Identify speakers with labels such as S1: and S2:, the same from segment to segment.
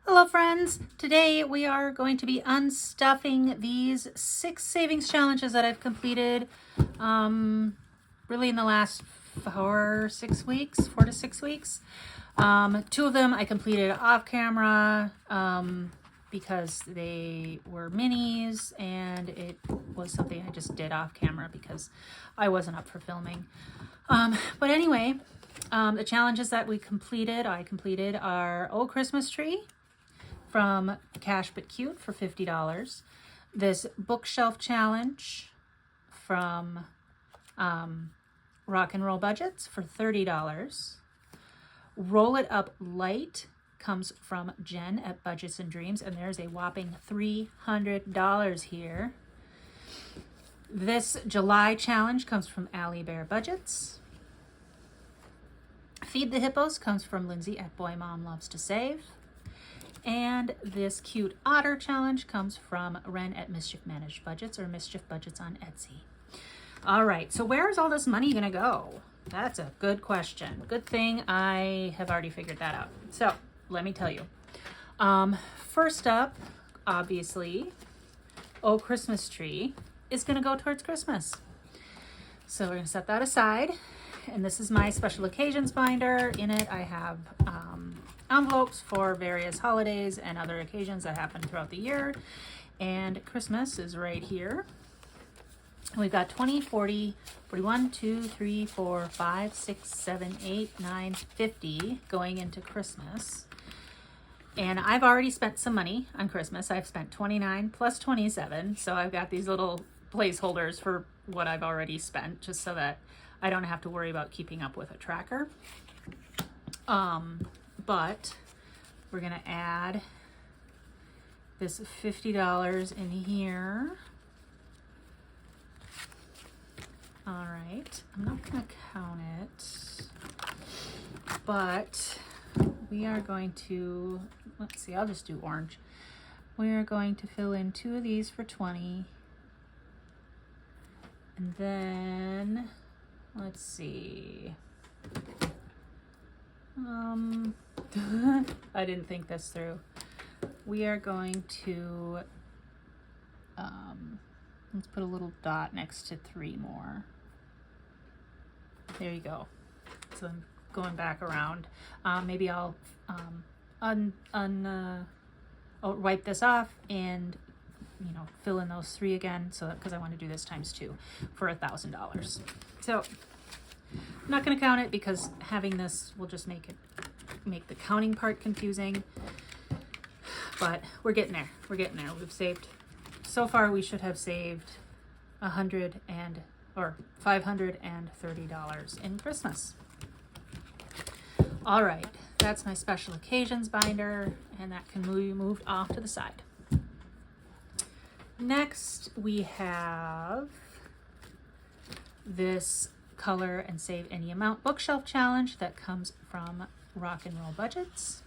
S1: Hello friends! Today we are going to be unstuffing these 6 savings challenges that I've completed really in the last 4 to 6 weeks. 2 of them I completed off camera because they were minis, and it was something I just did off camera because I wasn't up for filming. But anyway, the challenges that I completed are Oh Christmas Tree from Cash But Cute for $50. This bookshelf challenge from RockNRoBudgets for $30. Roll It Up Light comes from Jen at Budgets and Dreams, and there's a whopping $300 here. This July challenge comes from AliBear Budgets. Feed the Hippos comes from Lindsay at Boy Mom Loves to Save. And this cute otter challenge comes from Ren at Mischief Managed Budgets, or Mischief Budgets on Etsy. All right, so where's all this money gonna go? That's a good question. Good thing I have already figured that out. So let me tell you. First up, obviously, Oh Christmas Tree is gonna go towards Christmas. So we're gonna set that aside. And this is my special occasions binder. In it, I have envelopes for various holidays and other occasions that happen throughout the year. And Christmas is right here. We've got 20, 40, 41, 2, 3, 4, 5, 6, 7, 8, 9, 50 going into Christmas. And I've already spent some money on Christmas. I've spent 29 plus 27. So I've got these little placeholders for what I've already spent, just so that I don't have to worry about keeping up with a tracker. But we're gonna add this $50 in here. All right, I'm not gonna count it, but we are going to, let's see, I'll just do orange. We are going to fill in 2 of these for 20. And then, let's see. I didn't think this through. We are going to, let's put a little dot next to 3 more. There you go. So I'm going back around. Maybe I'll wipe this off and fill in those 3 again, so because I want to do this times 2 for $1,000. So I'm not going to count it because having this will just make the counting part confusing. But we're getting there. We've saved, so far we should have saved $530 in Christmas. All right, that's my special occasions binder, and that can be moved off to the side. Next, we have this color and save any amount bookshelf challenge that comes from RockNRoBudgets.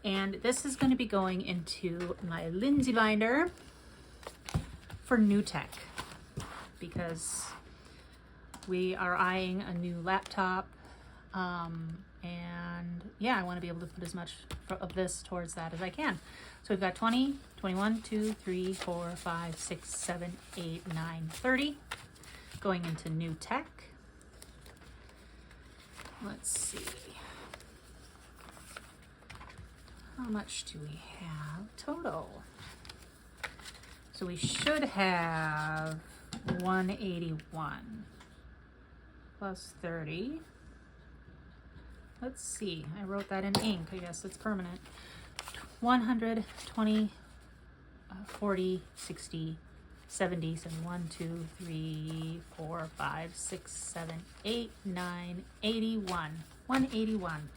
S1: And this is going to be going into my Lindsay binder for new tech, because we are eyeing a new laptop. And yeah, I want to be able to put as much of this towards that as I can. So we've got 20, 21, 2, 3, 4, 5, 6, 7, 8, 9, 30 going into new tech. Let's see. How much do we have total? So we should have 181 plus 30. Let's see, I wrote that in ink. I guess it's permanent. 100, 20, 40, 60, 70, so 1, 2, 3, 4, 5, 6, 7, 8, 9, 81. 181.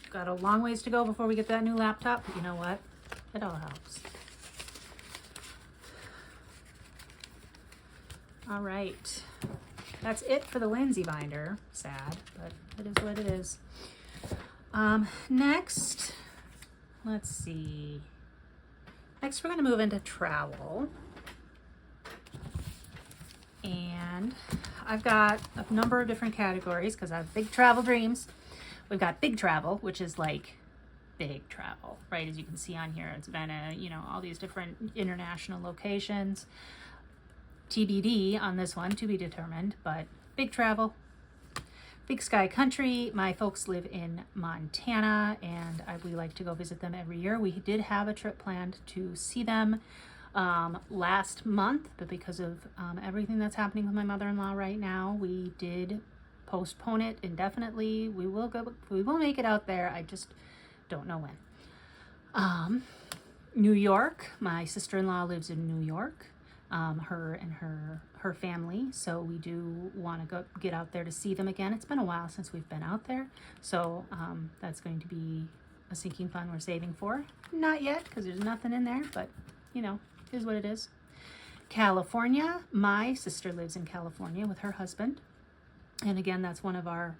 S1: Got a long ways to go before we get that new laptop, but you know what? It all helps. All right. That's it for the Lindsay binder. Sad, but it is what it is. Next, let's see. Next, we're going to move into travel. And I've got a number of different categories because I have big travel dreams. We've got big travel, which is like big travel, right? As you can see on here, it's been all these different international locations. TBD on this one, to be determined, but big travel. Big Sky Country. My folks live in Montana, and we like to go visit them every year. We did have a trip planned to see them last month, but because of everything that's happening with my mother-in-law right now, we did postpone it indefinitely. We will make it out there. I just don't know when. New York. My sister-in-law lives in New York. Her and her family. So we do want to get out there to see them again. It's been a while since we've been out there. So that's going to be a sinking fund we're saving for. Not yet, because there's nothing in there, but is what it is. California. My sister lives in California with her husband. And again, that's one of our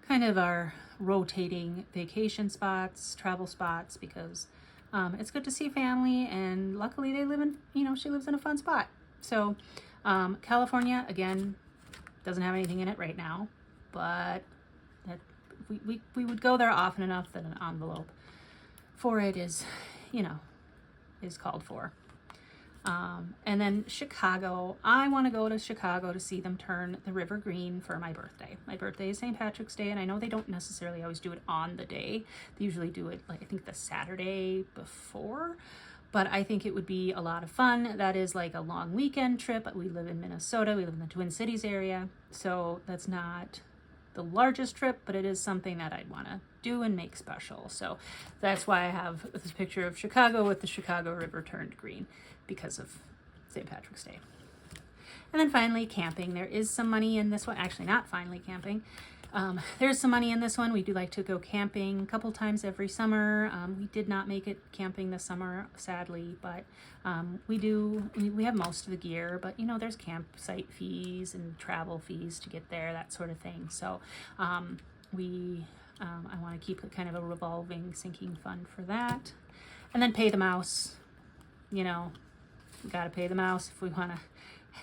S1: our rotating vacation spots, travel spots, because it's good to see family, and luckily they live in, she lives in a fun spot. So California, again, doesn't have anything in it right now, but we would go there often enough that an envelope for it is called for. And then Chicago. I want to go to Chicago to see them turn the river green for my birthday. My birthday is St. Patrick's Day, and I know they don't necessarily always do it on the day. They usually do it, I think, the Saturday before. But I think it would be a lot of fun. That is like a long weekend trip. We live in Minnesota. We live in the Twin Cities area. So that's not the largest trip, but it is something that I'd want to do and make special. So that's why I have this picture of Chicago with the Chicago River turned green, because of St. Patrick's Day. And then finally, camping. There is some money in this one. Actually, not finally camping. There's some money in this one. We do like to go camping a couple times every summer. We did not make it camping this summer, sadly, but we have most of the gear, but there's campsite fees and travel fees to get there, that sort of thing. So I want to keep it kind of a revolving sinking fund for that. And then pay the mouse. We got to pay the mouse if we want to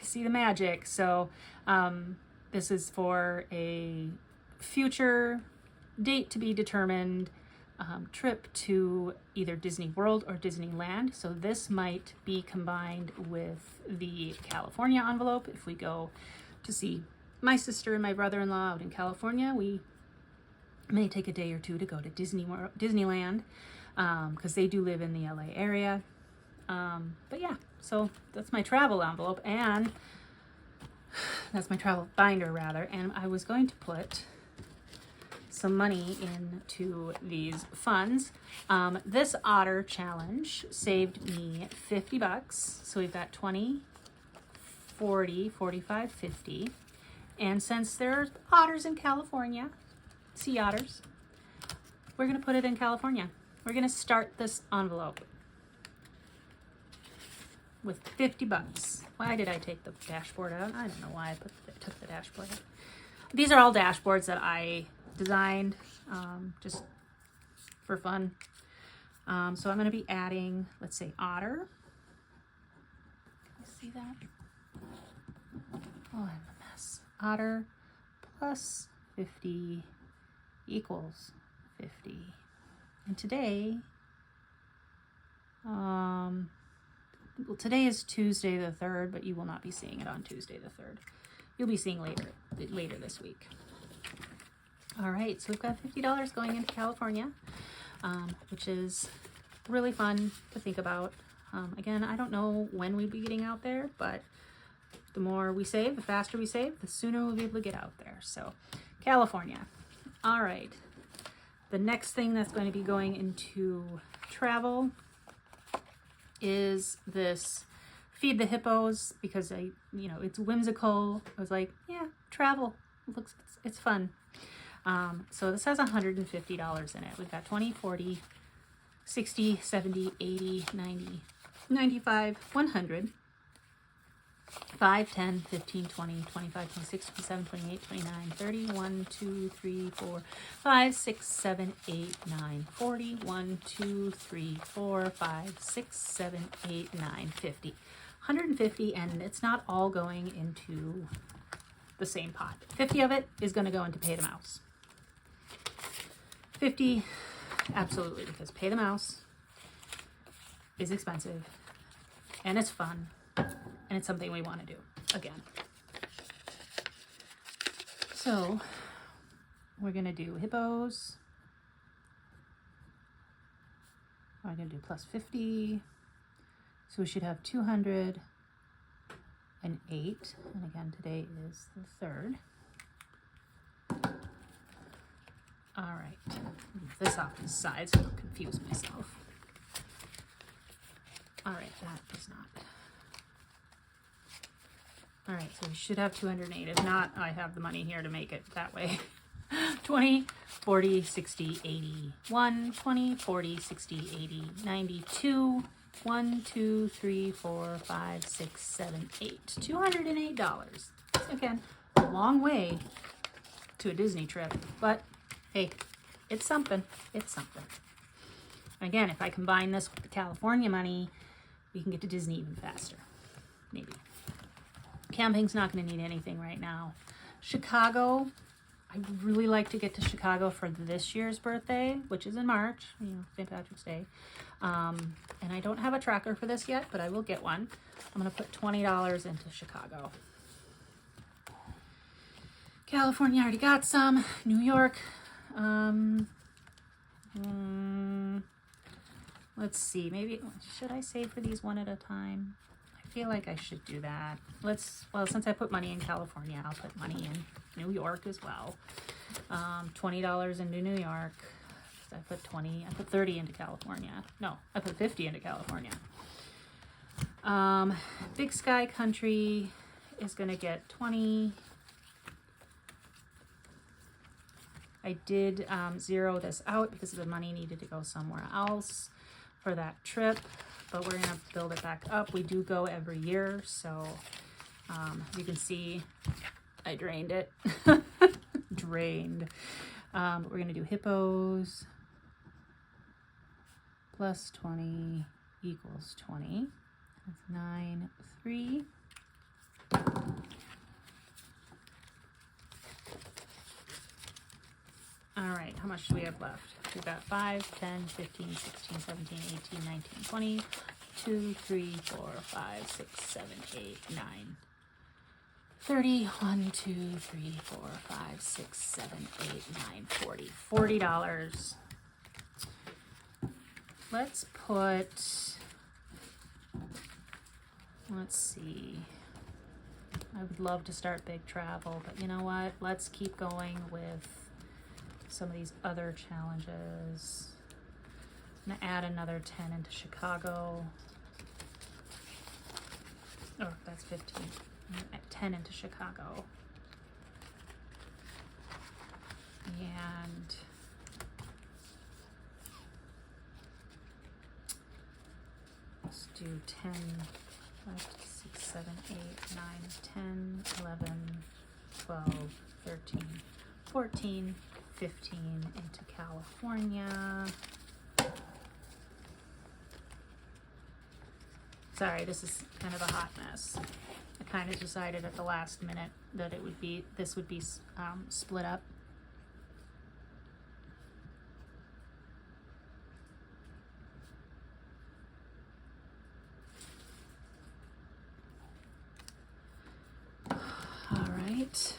S1: see the magic. So this is for a future date to be determined trip to either Disney World or Disneyland. So this might be combined with the California envelope. If we go to see my sister and my brother-in-law out in California, we may take a day or two to go to Disneyland, because they do live in the LA area. But yeah, so that's my travel envelope, and that's my travel binder rather. And I was going to put some money into these funds. This Otter challenge saved me $50. So we've got 20, 40, 45, 50. And since there are otters in California, sea otters, we're going to put it in California. We're going to start this envelope with $50. Why did I take the dashboard out? I don't know why I took the dashboard out. These are all dashboards that I designed just for fun. So I'm going to be adding, let's say, Otter. See that? Oh, I'm a mess. Otter plus 50 equals 50. And today, well, today is Tuesday the 3rd, but you will not be seeing it on Tuesday the 3rd. You'll be seeing later this week. All right, so we've got $50 going into California, which is really fun to think about. Again, I don't know when we'd be getting out there, but the more we save, the faster we save, the sooner we'll be able to get out there. So California. All right. The next thing that's going to be going into travel is this Feed the Hippos, because it's whimsical. I was like, yeah, travel. It's fun. So this has $150 in it. We've got 20, 40, 60, 70, 80, 90, 95, 100, 5, 10, 15, 20, 25, 26, 27, 28, 29, 30, 1, 2, 3, 4, 5, 6, 7, 8, 9, 40, 1, 2, 3, 4, 5, 6, 7, 8, 9, 50. 150, and it's not all going into the same pot. 50 of it is going to go into Pay the Mouse. 50 absolutely, because pay the mouse is expensive and it's fun and it's something we want to do again. So we're going to do Hippos. I'm going to do plus 50. So we should have 208. And again, today is the 3rd. All right, move this off to the side so I don't confuse myself. All right, that is not. All right, so we should have 208. If not, I have the money here to make it that way. 20, 40, 60, 80, 1, 20, 40, 60, 80, 92, 1, 2, 3, 4, 5, 6, 7, 8. $208. Again, a long way to a Disney trip, but hey, it's something. It's something. Again, if I combine this with the California money, we can get to Disney even faster. Maybe. Camping's not going to need anything right now. Chicago, I'd really like to get to Chicago for this year's birthday, which is in March, St. Patrick's Day. And I don't have a tracker for this yet, but I will get one. I'm going to put $20 into Chicago. California, I already got some. New York. Let's see. Maybe, should I save for these one at a time? I feel like I should do that. Well, since I put money in California, I'll put money in New York as well. $20 into New York. I put 30 into California. No, I put 50 into California. Big Sky Country is going to get 20. I did zero this out because the money needed to go somewhere else for that trip, but we're going to build it back up. We do go every year, so as you can see, I drained it. Drained. But we're going to do Hippos plus 20 equals 20. That's 9, 3. All right, how much do we have left? We've got 5, 10, 15, 16, 17, 18, 19, 20, 2, 3, 4, 5, 6, 7, 8, 9, 30, 1, 2, 3, 4, 5, 6, 7, 8, 9, 40. $40. Let's see. I would love to start big travel, but you know what? Let's keep going with some of these other challenges. I'm gonna add another 10 into Chicago. Oh, that's 15. I'm gonna add 10 into Chicago. And let's do 10, 5, 6, 7, 8, 9, 10, 11, 12, 13, 14, 15 into California. Sorry, this is kind of a hot mess. I kind of decided at the last minute that this would be split up. All right.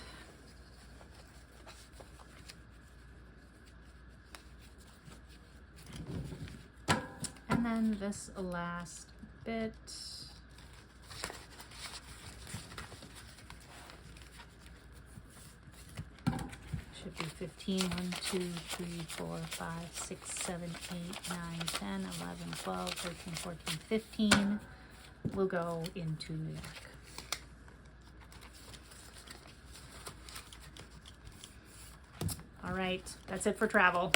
S1: And then this last bit. Should be 15. 1, 2, 3, 4, 5, 6, 7, 8, 9, 10, 11, 12, 13, 14, 15. We'll go into New York. All right, that's it for travel.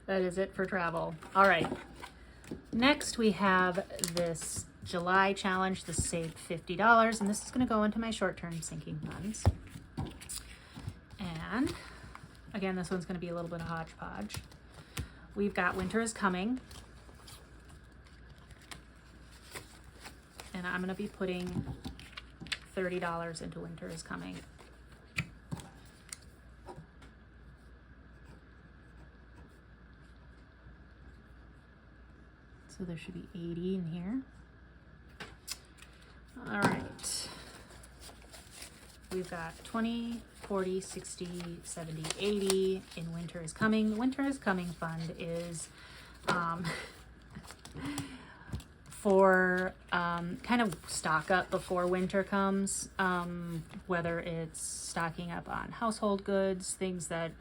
S1: That is it for travel. All right. Next, we have this July challenge. This saved $50, and this is going to go into my short-term sinking funds. And again, this one's going to be a little bit of hodgepodge. We've got Winter is Coming, and I'm going to be putting $30 into Winter is Coming. So there should be 80 in here. All right. We've got 20, 40, 60, 70, 80 in Winter is Coming. The Winter is Coming fund is for kind of stock up before winter comes, whether it's stocking up on household goods, things that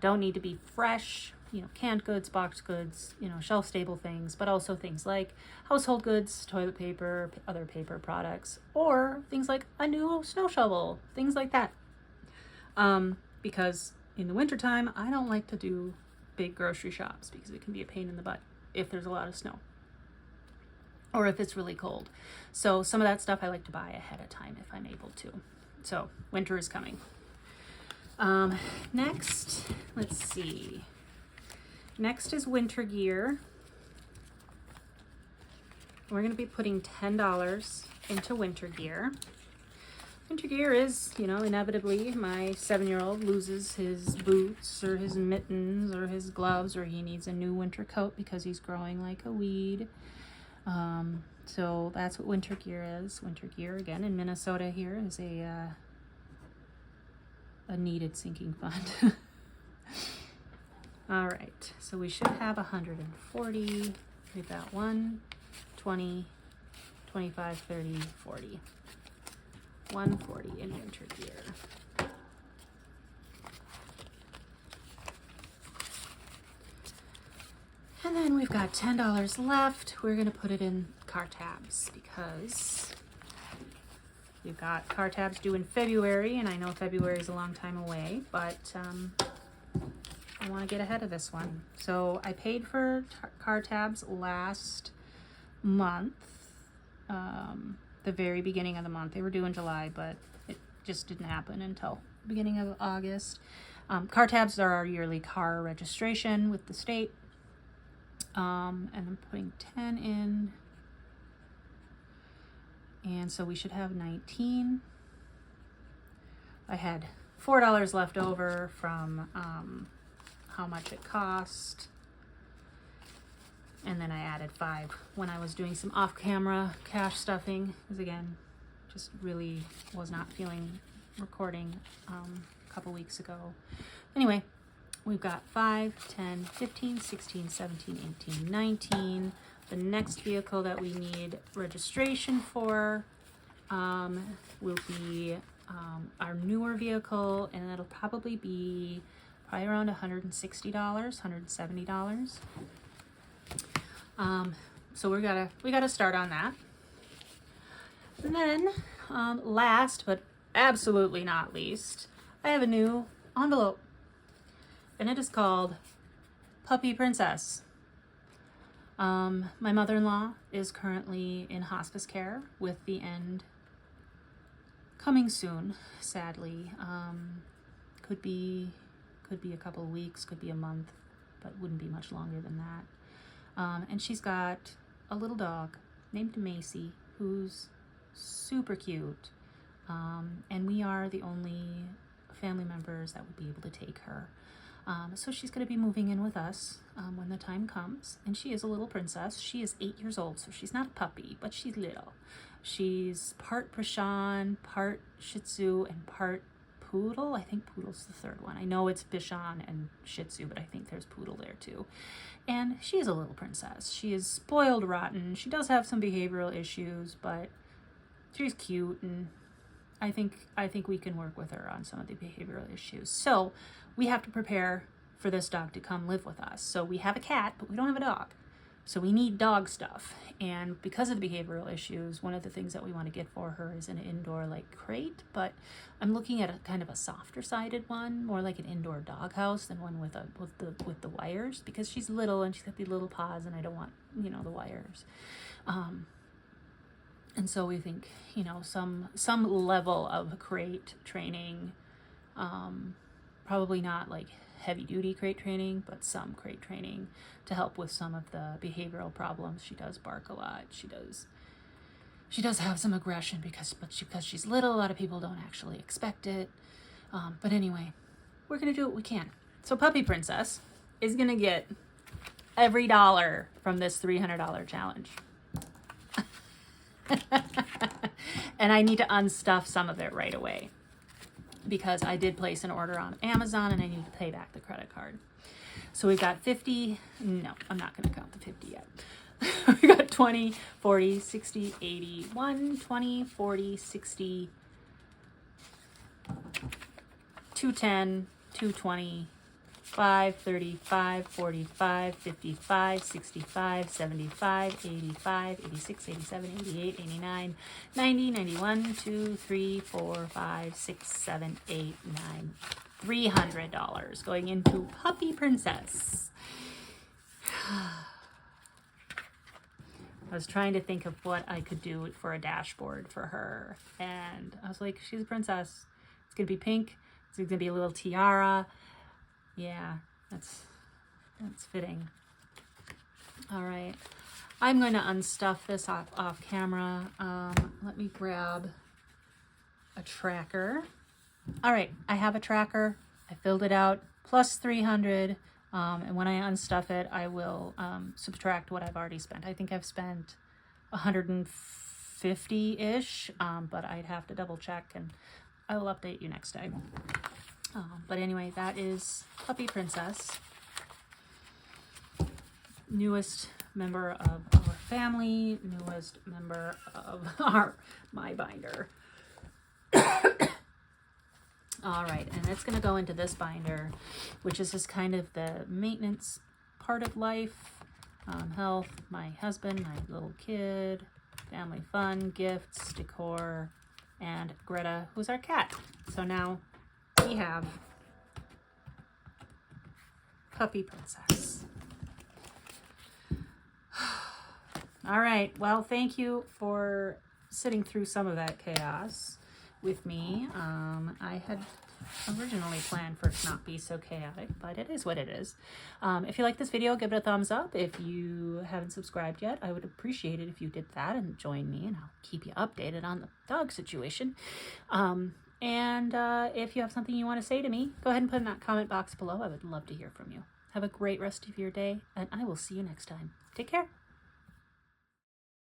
S1: don't need to be fresh, you know, canned goods, boxed goods, you know, shelf stable things, but also things like household goods, toilet paper, other paper products, or things like a new snow shovel, things like that. Because in the wintertime, I don't like to do big grocery shops because it can be a pain in the butt if there's a lot of snow or if it's really cold. So some of that stuff I like to buy ahead of time if I'm able to. So winter is coming. Next, let's see. Next is winter gear. We're going to be putting $10 into winter gear. Winter gear is, you know, inevitably my 7-year-old loses his boots or his mittens or his gloves, or he needs a new winter coat because he's growing like a weed. So that's what winter gear is. Winter gear, again, in Minnesota here is a needed sinking fund. All right, so we should have 140. We've got 1, 20, 25, 30, 40. 140 in winter gear. And then we've got $10 left. We're gonna put it in car tabs because we've got car tabs due in February, and I know February is a long time away, but I want to get ahead of this one. So I paid for car tabs last month, the very beginning of the month. They were due in July, but it just didn't happen until the beginning of August. Car tabs are our yearly car registration with the state. And I'm putting 10 in. And so we should have 19. I had $4 left over from how much it cost. And then I added 5 when I was doing some off-camera cash stuffing, because again, just really was not feeling recording a couple weeks ago. Anyway, we've got 5, 10, 15, 16, 17, 18, 19. The next vehicle that we need registration for will be our newer vehicle, and that'll probably be around $160, $170. So we gotta start on that. And then last but absolutely not least, I have a new envelope, and it is called Puppy Princess. My mother-in-law is currently in hospice care with the end coming soon, sadly. Could be a couple of weeks, could be a month, but wouldn't be much longer than that. And she's got a little dog named Macy, who's super cute. And we are the only family members that would be able to take her. So she's going to be moving in with us when the time comes. And she is a little princess. She is 8 years old, so she's not a puppy, but she's little. She's part Bichon, part Shih Tzu, and part Poodle. I think Poodle's the third one. I know it's Bichon and Shih Tzu, but I think there's Poodle there too. And she is a little princess. She is spoiled rotten. She does have some behavioral issues, but she's cute, and I think we can work with her on some of the behavioral issues. So we have to prepare for this dog to come live with us. So we have a cat, but we don't have a dog. So we need dog stuff. And because of the behavioral issues, one of the things that we want to get for her is an indoor like crate, but I'm looking at a kind of a softer sided one, more like an indoor dog house than one with the wires, because she's little and she's got these little paws and I don't want, you know, the wires. And so we think, you know, some level of crate training, probably not like heavy duty crate training, but some crate training to help with some of the behavioral problems. She does bark a lot. She does have some aggression because she's little. A lot of people don't actually expect it. But anyway, we're going to do what we can. So Puppy Princess is going to get every dollar from this $300 challenge. And I need to unstuff some of it right away because I did place an order on Amazon and I need to pay back the credit card. So we've got 50. No, I'm not going to count the 50 yet. We got 20, 40, 60, 80, 1, 20, 40, 60, 210, 220, 5, 35, 45, 55, 65, 75, 85, 86, 87, 88, 89, 90, 91, 2, 3, 4, 5, 6, 7, 8, 9, $300 going into Puppy Princess. I was trying to think of what I could do for a dashboard for her. And I was like, she's a princess. It's going to be pink. It's going to be a little tiara. Yeah, that's fitting. All right. I'm going to unstuff this off camera. Let me grab a tracker. All right, I have a tracker. I filled it out, plus 300. And when I unstuff it, I will subtract what I've already spent. I think I've spent 150-ish, but I'd have to double check, and I will update you next time. But anyway, that is Puppy Princess. Newest member of our family, newest member of my binder. All right, and it's going to go into this binder, which is just kind of the maintenance part of life, health, my husband, my little kid, family fun, gifts, decor, and Greta, who's our cat. So now we have Puppy Princess. All right, well, thank you for sitting through some of that chaos with me. I had originally planned for it to not be so chaotic, but it is what it is. If you like this video, give it a thumbs up. If you haven't subscribed yet, I would appreciate it if you did that and join me, and I'll keep you updated on the dog situation. And if you have something you want to say to me, go ahead and put in that comment box below. I would love to hear from you. Have a great rest of your day, and I will see you next time. Take care.